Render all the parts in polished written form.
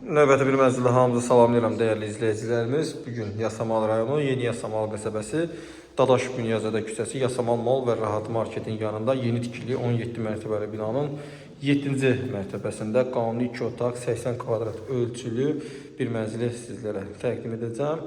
Növbəti bir mənzildə hamınızı salamlayıram dəyərli izləyicilərimiz. Bugün Yasamal rayonu Yeni Yasamal qəsəbəsi Dadaş Bünyazədə küçəsi Yasamal Mall və Rahat Marketin yanında yeni tikili 17 mərtəbəli binanın 7-ci mərtəbəsində qanuni 2 otaq 80 kvadrat ölçülü bir mənzili sizlərə təqdim edəcəm.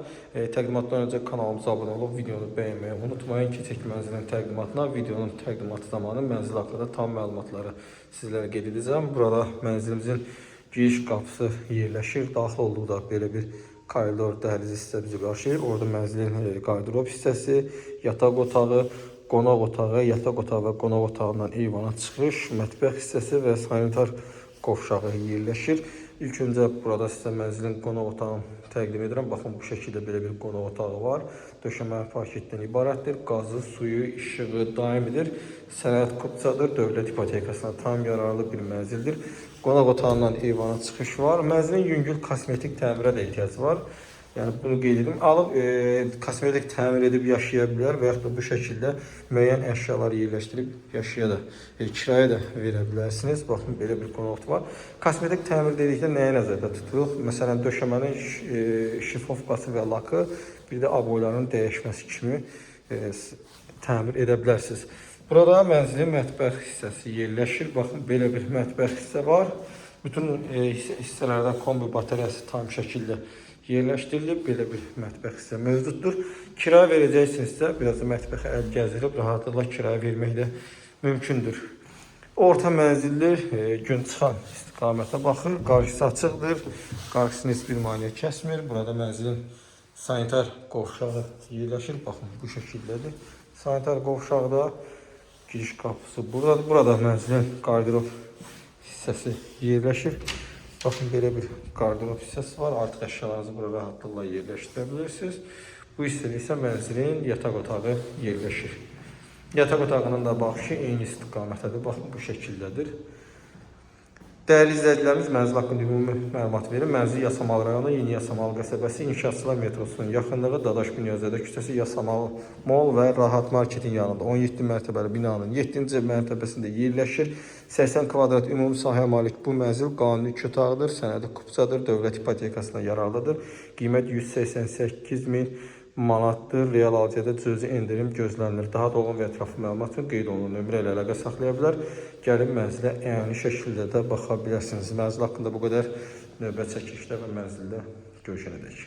Təqdimatdan öncə kanalımıza abunə olub videonu bəyənməyi unutmayın. Keçək mənzilin təqdimatına, videonun təqdimatı zamanı mənzil haqqında tam məlumatları sizlərə qeyd edəcəm. Burada mənzilimizin giriş qapısı yerləşir. Daxil olduqda belə bir koridor dəhlizi hissə bizi qarşılayır. Orada mənzilin qardırob hissəsi, yataq otağı, qonaq otağı, yataq otağı və qonaq otağından eyvana çıxış, mətbəx hissəsi və sanitar qovşağı yerləşir. İlk öncə burada sizə mənzilin qonaq otağını təqdim edirəm. Baxın, bu şəkildə belə bir qonaq otağı var. Döşəmə parketdən ibarətdir. Qazı, suyu, işığı daimidir. Sənəd kupçadır. Dövlət ipotekasına tam yararlı bir mənzildir. Qonaq otağından eyvana çıxış var. Mənzilin yüngül kosmetik təmirə də ehtiyacı var. Yəni bunu qeyd edim. Alıb kosmetik təmir edib yaşaya bilər və yaxud da bu şəkildə müəyyən əşyaları yerləşdirib yaşaya da, kirayə də verə bilərsiniz. Baxın, belə bir qonaq otağı var. Kosmetik təmir dedikdə nəyə nəzərdə tuturuq? Məsələn, döşəmənin şifofkası və lakı, bir də aboyların dəyişməsi kimi təmir edə bilərsiniz. Burada mənzilin mətbəx hissəsi yerləşir. Baxın, belə bir mətbəx hissə var. Bütün hissələrdən kombi bataryası tam şəkildə yerləşdirilib. Belə bir mətbəx hissə mövcuddur. Kirayə verəcəksinizsə, biraz da mətbəxə əl gəzdirib rahatlıqla kirayə vermək də mümkündür. Orta mənzildir, gün çıxan istiqamətə baxır. Qarşısı açıqdır. Qarşısını heç bir maneə kəsmir. Burada mənzilin sanitar qovşağı yerləşir. Baxın, bu şəkildədir. Sanitar qovşaqda giriş qapısı buradadır. Burada mənzilin qardırob hissəsi yerləşir. Baxın, belə bir qardırob hissəsi var. Artıq əşyalarınızı bura rahatlıqla yerləşdirə bilirsiniz. Bu hissədə isə mənzilin yataq otağı yerləşir. Yataq otağının da baxışı eyni istiqamətədir. Baxın, bu şəkildədir. Dəyərli izləyicilərimiz, mənzil haqqında ümumi məlumat verir. Mənzil Yasamal rayonu Yeni Yasamal qəsəbəsi İnşaatçılar metrosunun yaxınlığı Dadaş Bünyazədə küçəsi Yasamal Mall və Rahat Marketin yanında 17 mərtəbəli binanın 7-ci mərtəbəsində yerləşir. 80 kvadrat ümumi sahəyə malik bu mənzil qanuni 2 otaqdır, sənədi kupçadır, dövlət ipotekasına yararlıdır. Qiymət 188.000 manatdır. Real alıcıda cüzi endirim gözlənilir. Daha dolğun və ətraflı məlumat üçün qeyd olunan nömrə ilə əlaqə saxlaya bilər. Gəlin mənzilə əyani şəkildə də baxa bilərsiniz. Mənzil haqqında bu qədər. Növbət çəkilişdə və mənzildə görüşənədək.